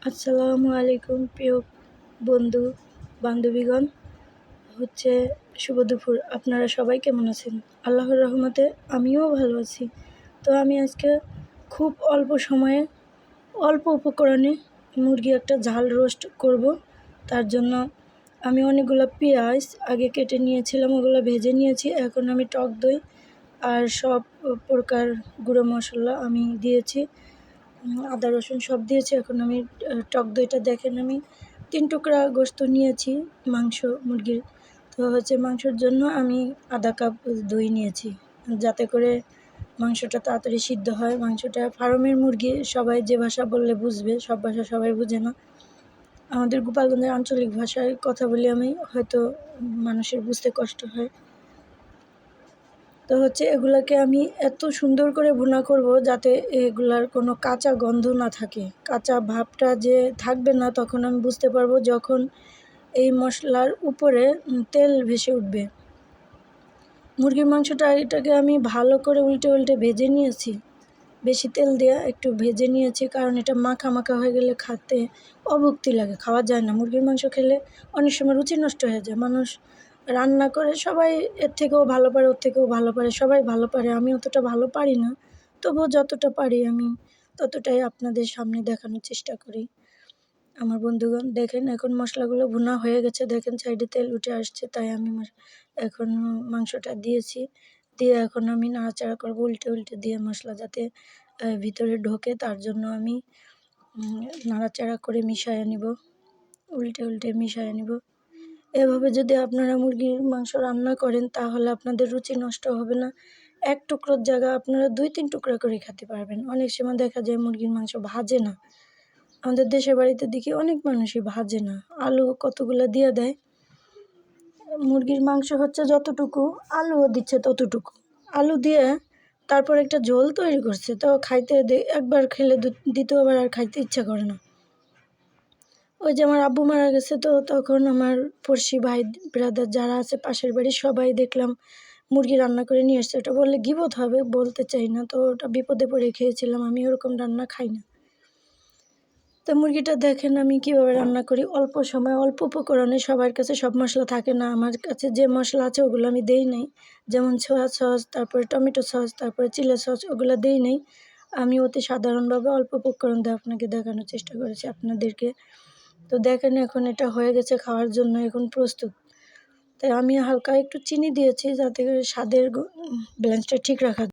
আসসালামু আলাইকুম প্রিয় বন্ধু বান্ধবীগণ। শুভ দুপুর। আপনারা সবাই কেমন আছেন? আল্লাহর রহমতে আমিও ভালো আছি। তো আমি আজকে খুব অল্প সময়ে অল্প উপকরণে মুরগি একটা ঝাল রোস্ট করব। তার জন্য আমি অনেকগুলো পেঁয়াজ আগে কেটে নিয়েছিলাম, ওগুলো ভেজে নিয়েছি। এখন আমি টক দই আর সব প্রকার গুঁড়ো মশলা আমি দিয়েছি, আদা রসুন সব দিয়েছি। এখন আমি টক দইটা দেখেন, আমি 3 টুকরা গোস্ত নিয়েছি মাংস মুরগির। তো মাংসের জন্য আমি আধা কাপ দই নিয়েছি, যাতে করে মাংসটা তাড়াতাড়ি সিদ্ধ হয়। মাংসটা ফার্মের মুরগি, সবাই যে ভাষা বললে বুঝবে, সব ভাষা সবাই বুঝে না। আমাদের গোপালগঞ্জের আঞ্চলিক ভাষায় কথা বলি আমি, হয়তো মানুষের বুঝতে কষ্ট হয়। তো এগুলাকে আমি এত সুন্দর করে ভুনা করব যাতে এগুলার কোনো কাঁচা গন্ধ না থাকে। কাঁচা ভাবটা যে থাকবে না, তখন আমি বুঝতে পারবো যখন এই মশলার উপরে তেল ভেসে উঠবে। মুরগির মাংসটা এটাকে আমি ভালো করে উল্টে ভেজে নিয়েছি, বেশি তেল দিয়ে একটু ভেজে নিয়েছি, কারণ এটা মাখা মাখা হয়ে গেলে খেতে অভুক্তি লাগে, খাওয়া যায় না। মুরগির মাংস খেলে অনেক সময় রুচি নষ্ট হয়ে যায়। মানুষ রান্না করে, সবাই এর থেকেও ভালো পারে, ওর থেকেও ভালো পারে, সবাই ভালো পারে। আমি অতটা ভালো পারি না, তবুও যতটা পারি আমি ততটাই আপনাদের সামনে দেখানোর চেষ্টা করি। আমার বন্ধুগণ দেখেন, এখন মশলাগুলো ভুনা হয়ে গেছে, দেখেন সাইডে তেল উঠে আসছে। তাই আমি এখন মাংসটা দিয়েছি, দিয়ে এখন আমি নাড়াচাড়া করবো উল্টে দিয়ে, মশলা যাতে ভিতরে ঢোকে তার জন্য আমি নাড়াচাড়া করে মিশিয়ে নিব, উল্টে মিশিয়ে নিব। এভাবে যদি আপনারা মুরগির মাংস রান্না করেন তাহলে আপনাদের রুচি নষ্ট হবে না। এক টুকরোর জায়গায় আপনারা 2-3 টুকরা করে খেতে পারবেন। অনেক সময় দেখা যায় মুরগির মাংস ভাজে না, আমাদের দেশের বাড়িতে দেখি অনেক মানুষই ভাজে না, আলু কতগুলো দিয়ে দেয়। মুরগির মাংস যতটুকু, আলুও দিচ্ছে ততটুকু। আলু দিয়ে তারপর একটা ঝোল তৈরি করছে, তো খাইতে একবার খেলে দ্বিতীয়বার আর খাইতে ইচ্ছা করে না। ওই যে আমার আব্বু মারা গেছে, তো তখন আমার পড়শি ভাই ব্রাদার যারা আছে পাশের বাড়ি, সবাই দেখলাম মুরগি রান্না করে নিয়ে এসছে। ওটা বললে গিবত হবে, বলতে চাই না, তো ওটা বিপদে পড়ে খেয়েছিলাম। আমি ওরকম রান্না খাই না। তো মুরগিটা দেখেন আমি কীভাবে রান্না করি, অল্প সময় অল্প উপকরণে। সবার কাছে সব মশলা থাকে না, আমার কাছে যে মশলা আছে ওগুলো আমি দেই নাই। যেমন সোয়া সস, তারপরে টমেটো সস, তারপরে চিলি সস, ওগুলো দেই নাই। আমি অতি সাধারণভাবে অল্প উপকরণ দিয়ে আপনাকে দেখানোর চেষ্টা করেছি আপনাদেরকে। তো দেখেন এখন এটা হয়ে গেছে খাওয়ার জন্য, এখন প্রস্তুত। তাই আমি হালকা একটু চিনি দিয়েছি যাতে করে স্বাদের ব্যালেন্সটা ঠিক রাখা